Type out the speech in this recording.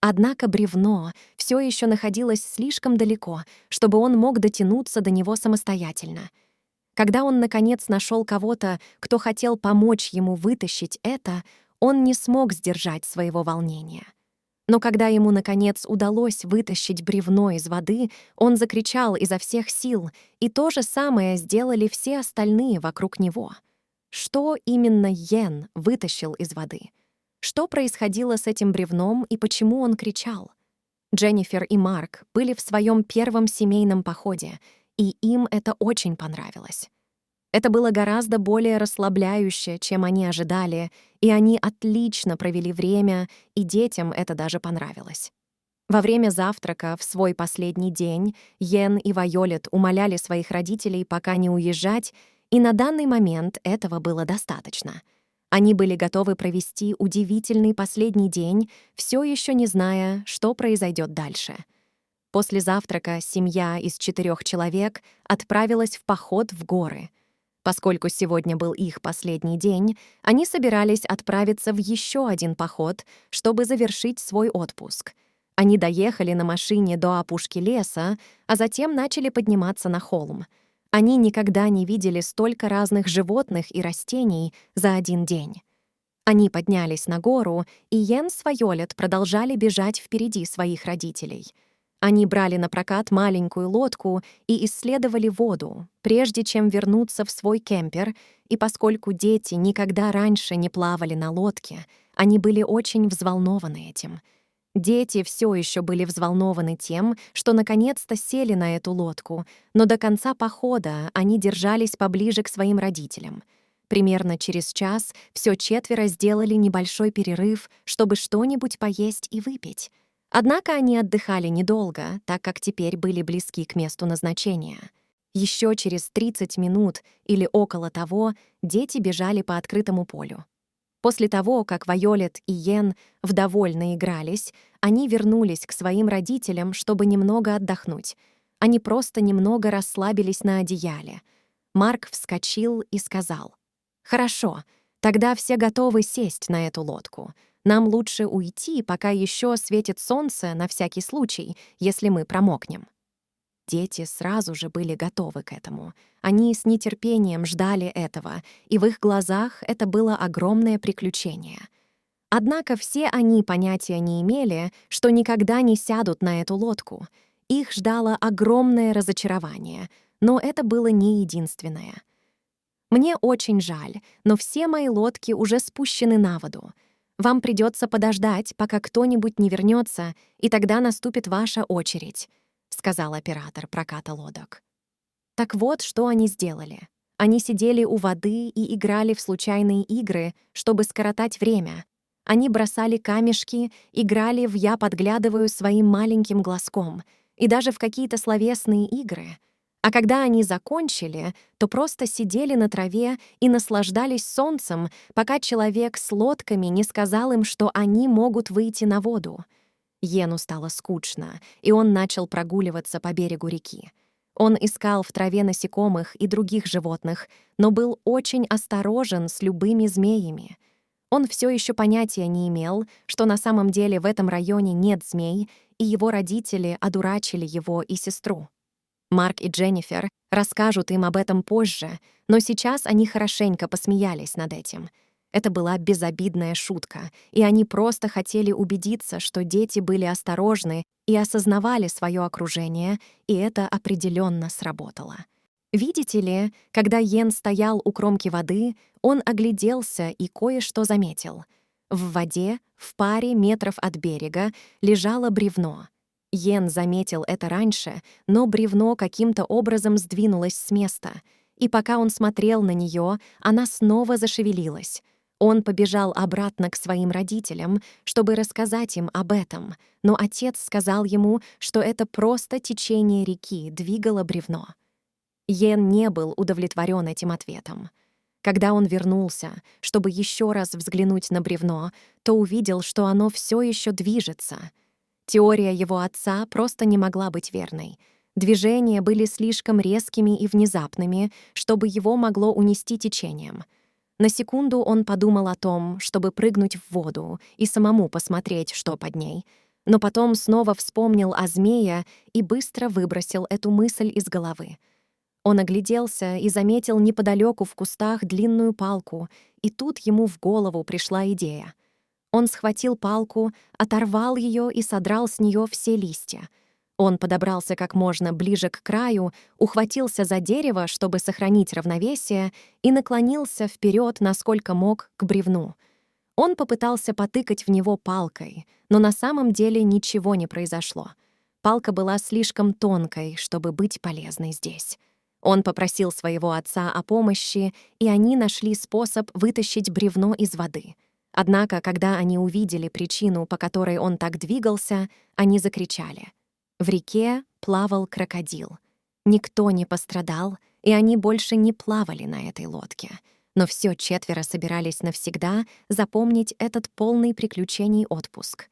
Однако бревно все еще находилось слишком далеко, чтобы он мог дотянуться до него самостоятельно. Когда он, наконец, нашел кого-то, кто хотел помочь ему вытащить это, он не смог сдержать своего волнения. Но когда ему, наконец, удалось вытащить бревно из воды, он закричал изо всех сил, и то же самое сделали все остальные вокруг него. Что именно Йен вытащил из воды? Что происходило с этим бревном и почему он кричал? Дженнифер и Марк были в своем первом семейном походе, и им это очень понравилось. Это было гораздо более расслабляюще, чем они ожидали, и они отлично провели время, и детям это даже понравилось. Во время завтрака в свой последний день Йен и Вайолет умоляли своих родителей пока не уезжать, и на данный момент этого было достаточно. Они были готовы провести удивительный последний день, все еще не зная, что произойдет дальше. После завтрака семья из 4 человек отправилась в поход в горы. Поскольку сегодня был их последний день, они собирались отправиться в еще один поход, чтобы завершить свой отпуск. Они доехали на машине до опушки леса, а затем начали подниматься на холм. Они никогда не видели столько разных животных и растений за один день. Они поднялись на гору, и Йен с Вайолет продолжали бежать впереди своих родителей. Они брали на прокат маленькую лодку и исследовали воду, прежде чем вернуться в свой кемпер, и поскольку дети никогда раньше не плавали на лодке, они были очень взволнованы этим. Дети все еще были взволнованы тем, что наконец-то сели на эту лодку, но до конца похода они держались поближе к своим родителям. Примерно через час все 4 сделали небольшой перерыв, чтобы что-нибудь поесть и выпить. Однако они отдыхали недолго, так как теперь были близки к месту назначения. Еще через 30 минут или около того дети бежали по открытому полю. После того, как Вайолет и Йен вдоволь наигрались, они вернулись к своим родителям, чтобы немного отдохнуть. Они просто немного расслабились на одеяле. Марк вскочил и сказал: «Хорошо, тогда все готовы сесть на эту лодку. Нам лучше уйти, пока еще светит солнце, на всякий случай, если мы промокнем». Дети сразу же были готовы к этому. Они с нетерпением ждали этого, и в их глазах это было огромное приключение. Однако все они понятия не имели, что никогда не сядут на эту лодку. Их ждало огромное разочарование, но это было не единственное. «Мне очень жаль, но все мои лодки уже спущены на воду. Вам придется подождать, пока кто-нибудь не вернется, и тогда наступит ваша очередь», — сказал оператор проката лодок. Так вот, что они сделали. Они сидели у воды и играли в случайные игры, чтобы скоротать время. Они бросали камешки, играли в «я подглядываю» своим маленьким глазком, и даже в какие-то словесные игры. А когда они закончили, то просто сидели на траве и наслаждались солнцем, пока человек с лодками не сказал им, что они могут выйти на воду. Йену стало скучно, и он начал прогуливаться по берегу реки. Он искал в траве насекомых и других животных, но был очень осторожен с любыми змеями. Он все еще понятия не имел, что на самом деле в этом районе нет змей, и его родители одурачили его и сестру. Марк и Дженнифер расскажут им об этом позже, но сейчас они хорошенько посмеялись над этим. Это была безобидная шутка, и они просто хотели убедиться, что дети были осторожны и осознавали свое окружение, и это определенно сработало. Видите ли, когда Йен стоял у кромки воды, он огляделся и кое-что заметил. В воде, в паре метров от берега, лежало бревно. Йен заметил это раньше, но бревно каким-то образом сдвинулось с места, и пока он смотрел на нее, она снова зашевелилась. Он побежал обратно к своим родителям, чтобы рассказать им об этом, но отец сказал ему, что это просто течение реки двигало бревно. Йен не был удовлетворен этим ответом. Когда он вернулся, чтобы еще раз взглянуть на бревно, то увидел, что оно все еще движется. Теория его отца просто не могла быть верной. Движения были слишком резкими и внезапными, чтобы его могло унести течением. На секунду он подумал о том, чтобы прыгнуть в воду и самому посмотреть, что под ней. но потом снова вспомнил о змее и быстро выбросил эту мысль из головы. Он огляделся и заметил неподалеку в кустах длинную палку, и тут ему в голову пришла идея. Он схватил палку, оторвал ее и содрал с нее все листья. Он подобрался как можно ближе к краю, ухватился за дерево, чтобы сохранить равновесие, и наклонился вперед, насколько мог, к бревну. Он попытался потыкать в него палкой, но на самом деле ничего не произошло. Палка была слишком тонкой, чтобы быть полезной здесь. Он попросил своего отца о помощи, и они нашли способ вытащить бревно из воды. Однако, когда они увидели причину, по которой он так двигался, они закричали. В реке плавал крокодил. Никто не пострадал, и они больше не плавали на этой лодке. Но все четверо собирались навсегда запомнить этот полный приключений отпуск.